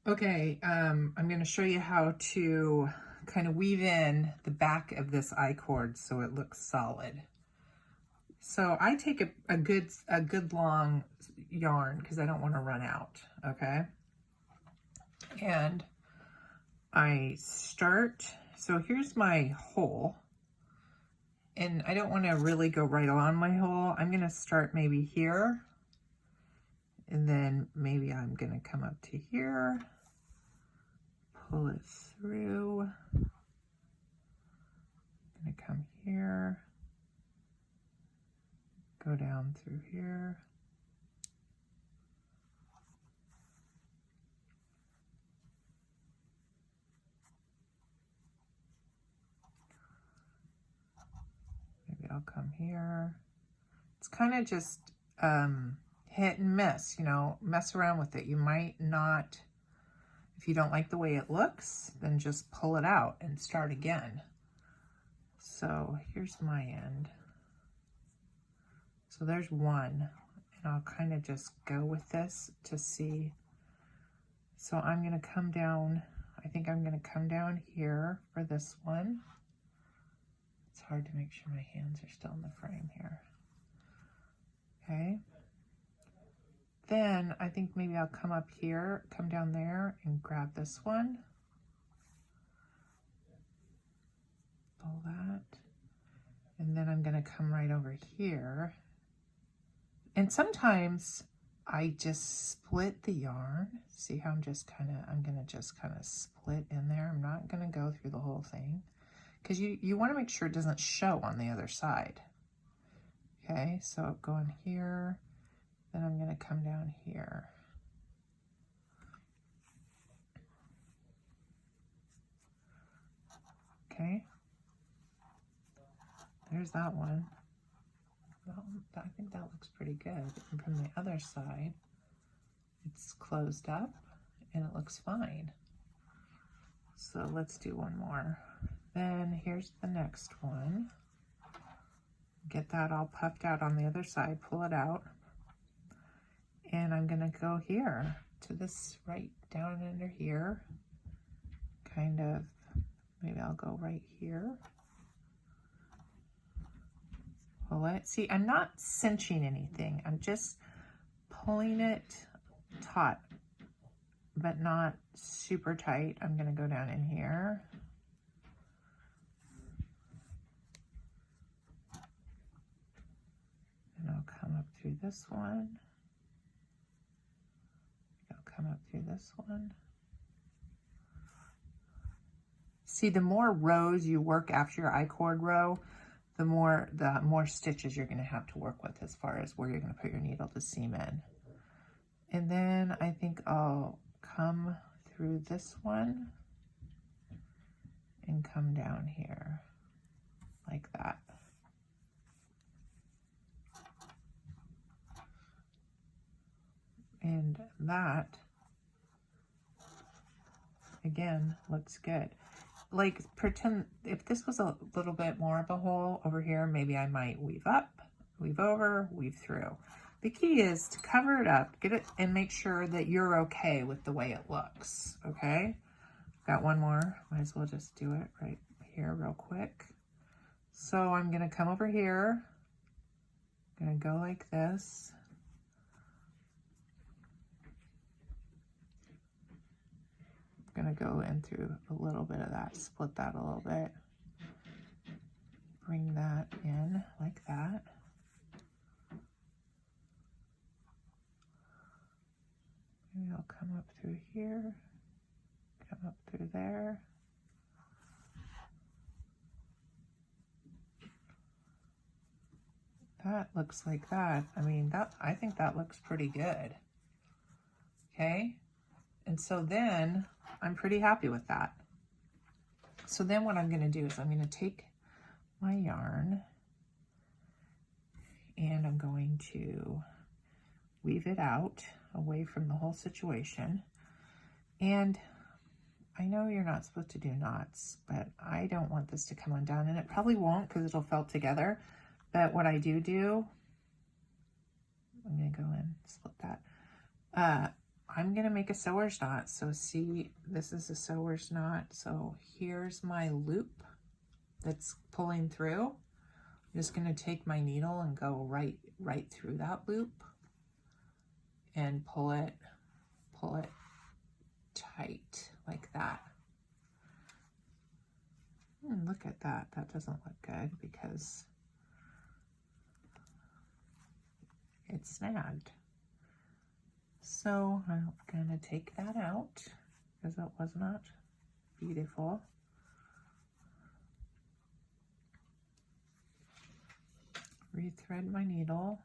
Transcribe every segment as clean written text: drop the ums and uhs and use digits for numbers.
Okay, I'm going to show you how to kind of weave in the back of this I-cord so it looks solid. So I take a good long yarn because I don't want to run out, okay? And I start, so here's my hole, and I don't want to really go right along my hole. I'm going to start maybe here, and then maybe I'm going to come up to here, pull it through. I'm going to come here, go down through here. Maybe I'll come here. It's kind of just hit and miss, you know, mess around with it. You might not, if you don't like the way it looks, then just pull it out and start again. So here's my end. So there's one, and I'll kind of just go with this to see. So I'm going to come down, I think I'm going to come down here for this one. It's hard to make sure my hands are still in the frame here. Okay. Then I think maybe I'll come up here, come down there and grab this one. Pull that. And then I'm going to come right over here. And sometimes I just split the yarn. See how I'm going to just kind of split in there. I'm not going to go through the whole thing because you want to make sure it doesn't show on the other side. Okay, so going here, then I'm going to come down here. Okay, there's that one. I think that looks pretty good. And from the other side, it's closed up and it looks fine. So let's do one more. Then here's the next one. Get that all puffed out on the other side, pull it out. And I'm gonna go here to this right down under here. Kind of, maybe I'll go right here. Pull it. See, I'm not cinching anything. I'm just pulling it taut, but not super tight. I'm gonna go down in here. And I'll come up through this one. I'll come up through this one. See, the more rows you work after your I-cord row, the more stitches you're going to have to work with as far as where you're going to put your needle to seam in. And then I think I'll come through this one and come down here like that. And that, again, looks good. Like, pretend if this was a little bit more of a hole over here, maybe I might weave up, weave over, weave through. The key is to cover it up, get it, and make sure that you're okay with the way it looks, okay? Got one more, might as well just do it right here real quick. So I'm gonna come over here, gonna go like this. Gonna go in through a little bit of that, split that a little bit, bring that in like that. Maybe I'll come up through here, come up through there. That looks like that. I mean, I think that looks pretty good. Okay, and so then I'm pretty happy with that. So then what I'm going to do is I'm going to take my yarn and I'm going to weave it out away from the whole situation. And I know you're not supposed to do knots, but I don't want this to come undone, and it probably won't because it'll felt together. But what I do, I'm going to go in, split that. I'm going to make a sewer's knot. So see, this is a sewer's knot. So here's my loop that's pulling through. I'm just going to take my needle and go right through that loop and pull it tight like that. Look at that. That doesn't look good because it's snagged. So I'm going to take that out because that was not beautiful. Rethread my needle.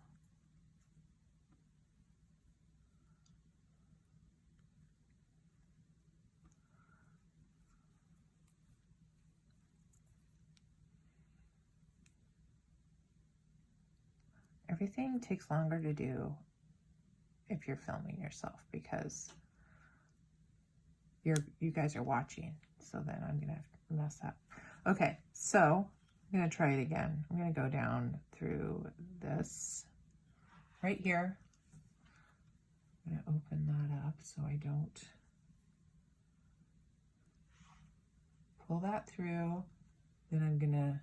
Everything takes longer to do if you're filming yourself because you guys are watching. So then I'm gonna have to mess up. Okay, so I'm gonna try it again. I'm gonna go down through this right here. I'm gonna open that up so I don't pull that through. Then I'm gonna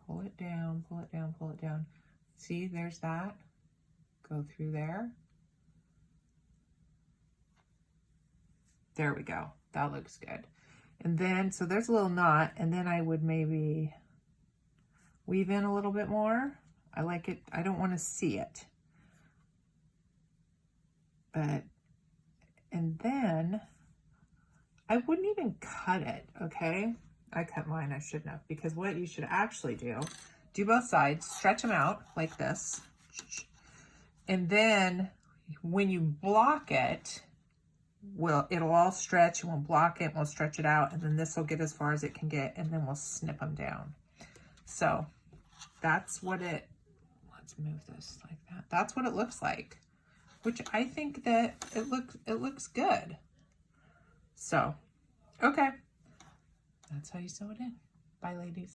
pull it down, pull it down, pull it down. See, there's that. Go through there. There we go. That looks good. And then, so there's a little knot, and then I would maybe weave in a little bit more. I like it. I don't want to see it. But, and then I wouldn't even cut it, okay? I cut mine, I shouldn't have, because what you should actually do both sides, stretch them out like this. And then when you block it, it'll all stretch, and we'll block it, we'll stretch it out, and then this will get as far as it can get, and then we'll snip them down. So that's what let's move this like that. That's what it looks like, which I think that it looks good. So, okay. That's how you sew it in. Bye, ladies.